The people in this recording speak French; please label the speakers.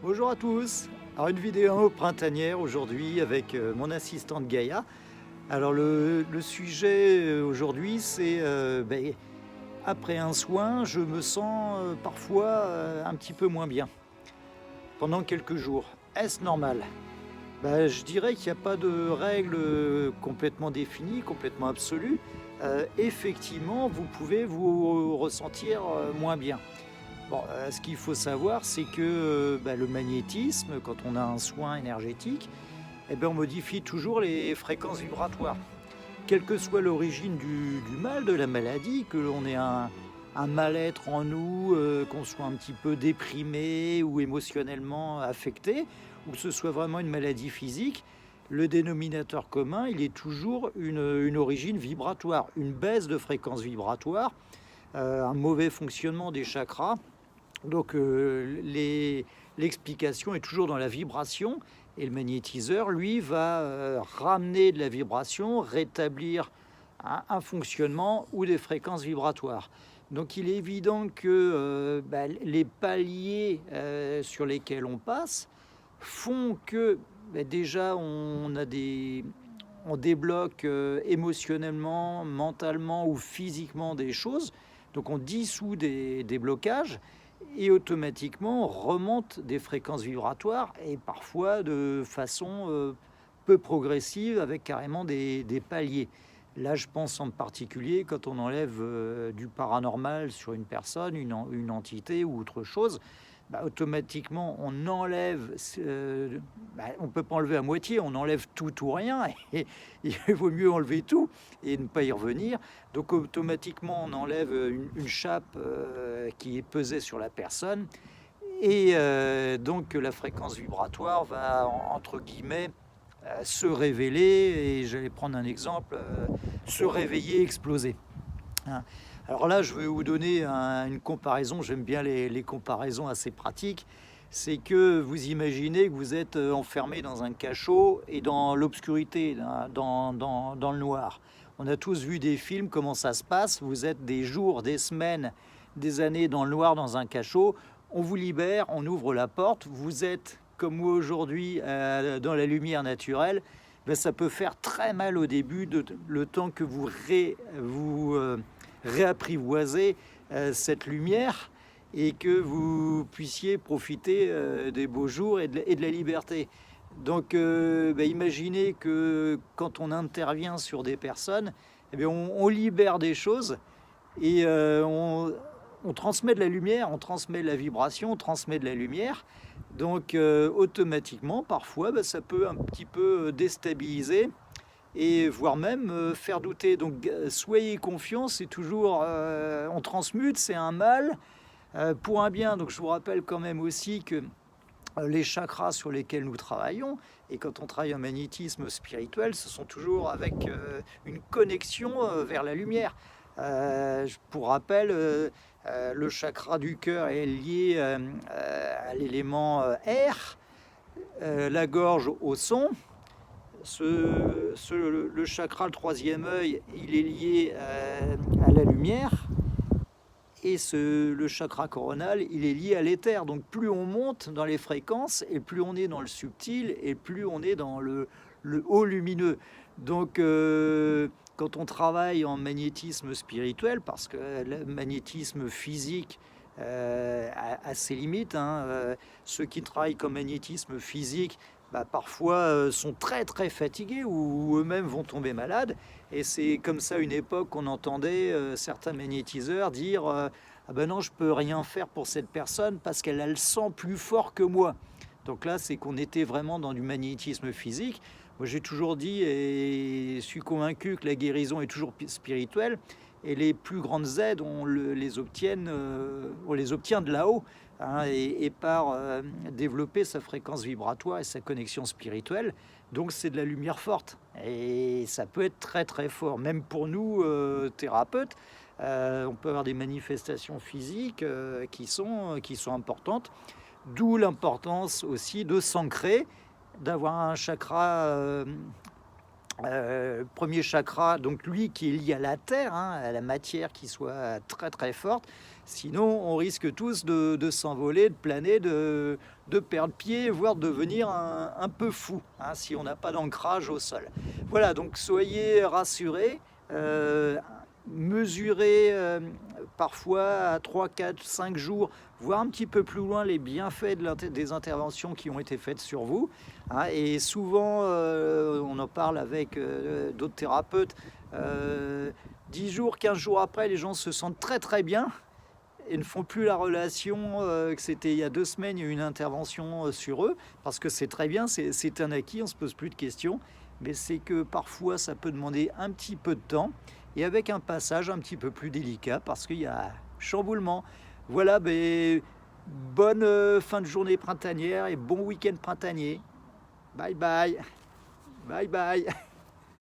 Speaker 1: Bonjour à tous. Alors une vidéo printanière aujourd'hui avec mon assistante Gaïa. Alors le sujet aujourd'hui c'est après un soin je me sens parfois un petit peu moins bien pendant quelques jours. Est-ce normal? Je dirais qu'il n'y a pas de règle complètement définie, complètement absolue. Effectivement, vous pouvez vous ressentir moins bien. Bon, ce qu'il faut savoir, c'est que le magnétisme, quand on a un soin énergétique, on modifie toujours les fréquences vibratoires. Quelle que soit l'origine du mal, de la maladie, que l'on ait un mal-être en nous, qu'on soit un petit peu déprimé ou émotionnellement affecté, ou que ce soit vraiment une maladie physique, le dénominateur commun, il est toujours une origine vibratoire, une baisse de fréquence vibratoire, un mauvais fonctionnement des chakras. Donc l'explication est toujours dans la vibration et le magnétiseur, lui, va ramener de la vibration, rétablir un fonctionnement ou des fréquences vibratoires. Donc il est évident que les paliers sur lesquels on passe font que déjà on débloque émotionnellement, mentalement ou physiquement des choses. Donc on dissout des blocages et automatiquement on remonte des fréquences vibratoires et parfois de façon peu progressive avec carrément des paliers. Là, je pense en particulier quand on enlève du paranormal sur une personne, une entité ou autre chose, automatiquement on enlève, on ne peut pas enlever à moitié, on enlève tout ou rien, et il vaut mieux enlever tout et ne pas y revenir. Donc automatiquement on enlève une chape qui pesait sur la personne, et donc la fréquence vibratoire va, entre guillemets, se révéler, et j'allais prendre un exemple, se réveiller, exploser. Hein. Alors là, je vais vous donner une comparaison. J'aime bien les comparaisons assez pratiques. C'est que vous imaginez que vous êtes enfermé dans un cachot et dans l'obscurité, dans le noir. On a tous vu des films, comment ça se passe. Vous êtes des jours, des semaines, des années dans le noir, dans un cachot. On vous libère, on ouvre la porte. Vous êtes, comme moi aujourd'hui, dans la lumière naturelle. Ça peut faire très mal au début, le temps que vous réapprivoiser cette lumière et que vous puissiez profiter des beaux jours et de la liberté. Donc imaginez que quand on intervient sur des personnes, on libère des choses et on transmet de la lumière, on transmet de la vibration, on transmet de la lumière. Donc automatiquement, parfois, ça peut un petit peu déstabiliser et voire même faire douter. Donc soyez confiants, c'est toujours, on transmute, c'est un mal pour un bien. Donc je vous rappelle quand même aussi que les chakras sur lesquels nous travaillons, et quand on travaille en magnétisme spirituel, ce sont toujours avec une connexion vers la lumière. Pour rappel, le chakra du cœur est lié à l'élément air, la gorge au son. Le chakra, le troisième œil, il est lié à la lumière, et le chakra coronal, il est lié à l'éther. Donc plus on monte dans les fréquences, et plus on est dans le subtil, et plus on est dans le haut lumineux. Donc quand on travaille en magnétisme spirituel, parce que le magnétisme physique a ses limites, ceux qui travaillent comme magnétisme physique, parfois sont très très fatigués ou eux-mêmes vont tomber malades. Et c'est comme ça, une époque, qu'on entendait certains magnétiseurs dire ah ben non, je peux rien faire pour cette personne parce qu'elle a le sang plus fort que moi. Donc là, c'est qu'on était vraiment dans du magnétisme physique. Moi, j'ai toujours dit et suis convaincu que la guérison est toujours spirituelle, et les plus grandes aides, on les obtient de là-haut, et par développer sa fréquence vibratoire et sa connexion spirituelle. Donc c'est de la lumière forte, et ça peut être très très fort, même pour nous thérapeutes. On peut avoir des manifestations physiques qui sont importantes, d'où l'importance aussi de s'ancrer, d'avoir un chakra Premier chakra, donc lui qui est lié à la terre, hein, à la matière qui soit très très forte. Sinon, on risque tous de s'envoler, de planer, de perdre pied, voire de devenir un peu fou, hein, si on n'a pas d'ancrage au sol. Voilà, donc soyez rassurés. Mesurez parfois à 3, 4, 5 jours, voire un petit peu plus loin, les bienfaits des interventions qui ont été faites sur vous. Hein, et souvent, on en parle avec d'autres thérapeutes, 10 jours, 15 jours après, les gens se sentent très très bien et ne font plus la relation que c'était il y a 2 semaines, il y a eu une intervention sur eux, parce que c'est très bien, c'est un acquis, on ne se pose plus de questions, mais c'est que parfois ça peut demander un petit peu de temps, et avec un passage un petit peu plus délicat, parce qu'il y a chamboulement. Voilà, ben, bonne fin de journée printanière et bon week-end printanier. Bye bye. Bye bye.